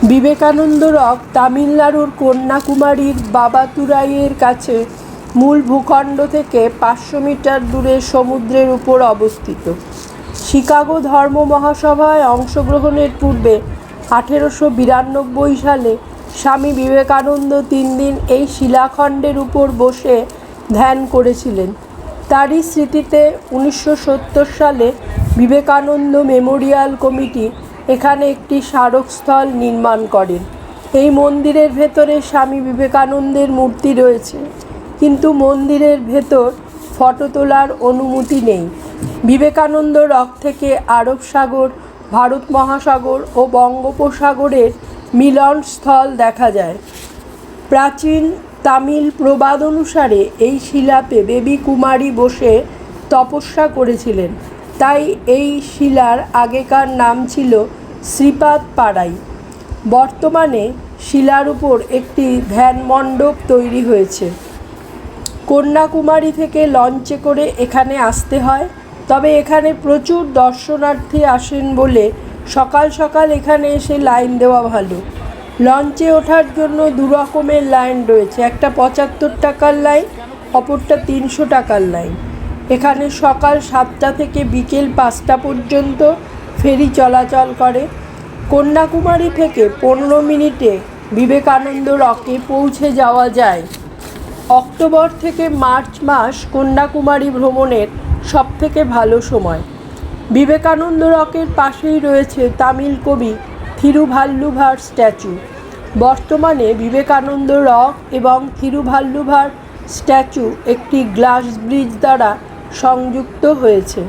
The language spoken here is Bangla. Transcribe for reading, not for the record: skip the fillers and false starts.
বিবেকানন্দ রক তামিলনাড়ুর কন্যাকুমারীর বাবাতুরাইয়ের কাছে মূল ভূখণ্ড থেকে 500 মিটার দূরে সমুদ্রের উপর অবস্থিত। শিকাগো ধর্ম মহাসভায় অংশগ্রহণের পূর্বে 1892 সালে স্বামী বিবেকানন্দ 3 দিন এই শিলাখণ্ডের উপর বসে ধ্যান করেছিলেন। তারই স্মৃতিতে 1970 সালে বিবেকানন্দ মেমোরিয়াল কমিটি এখানে একটি স্মারকস্থল নির্মাণ করেন। এই মন্দিরের ভেতরে স্বামী বিবেকানন্দের মূর্তি রয়েছে, কিন্তু মন্দিরের ভেতর ফটো তোলার অনুমতি নেই। বিবেকানন্দ রক থেকে আরব সাগর, ভারত মহাসাগর ও বঙ্গোপসাগরের মিলনস্থল দেখা যায়। প্রাচীন তামিল প্রবাদ অনুসারে এই শিলাতে দেবী কুমারী বসে তপস্যা করেছিলেন, তাই এই শিলার আগেকার নাম ছিল শ্রীপাদ পাড়াই। বর্তমানে শিলার উপর একটি ধ্যান মণ্ডপ তৈরি হয়েছে। কন্যাকুমারী থেকে লঞ্চে করে এখানে আসতে হয়, তবে এখানে প্রচুর দর্শনার্থী আসেন বলে সকাল সকাল এখানে এসে লাইন দেওয়া ভালো। লঞ্চে ওঠার জন্য দু রকমের লাইন রয়েছে, একটা 75 টাকার লাইন, অপরটা 300 টাকার লাইন। এখানে সকাল 7টা থেকে বিকেল 5টা পর্যন্ত ফেরি চলাচল করে। কন্যাকুমারী থেকে 15 মিনিটে বিবেকানন্দ রকে পৌঁছে যাওয়া যায়। অক্টোবর থেকে মার্চ মাস কন্যাকুমারী ভ্রমণের সবথেকে ভালো সময়। বিবেকানন্দ রকের পাশেই রয়েছে তামিল কবি থিরুভাল্লুভার স্ট্যাচু। বর্তমানে বিবেকানন্দ রক এবং থিরুভাল্লুভার স্ট্যাচু একটি গ্লাস ব্রিজ দ্বারা সংযুক্ত হয়েছে।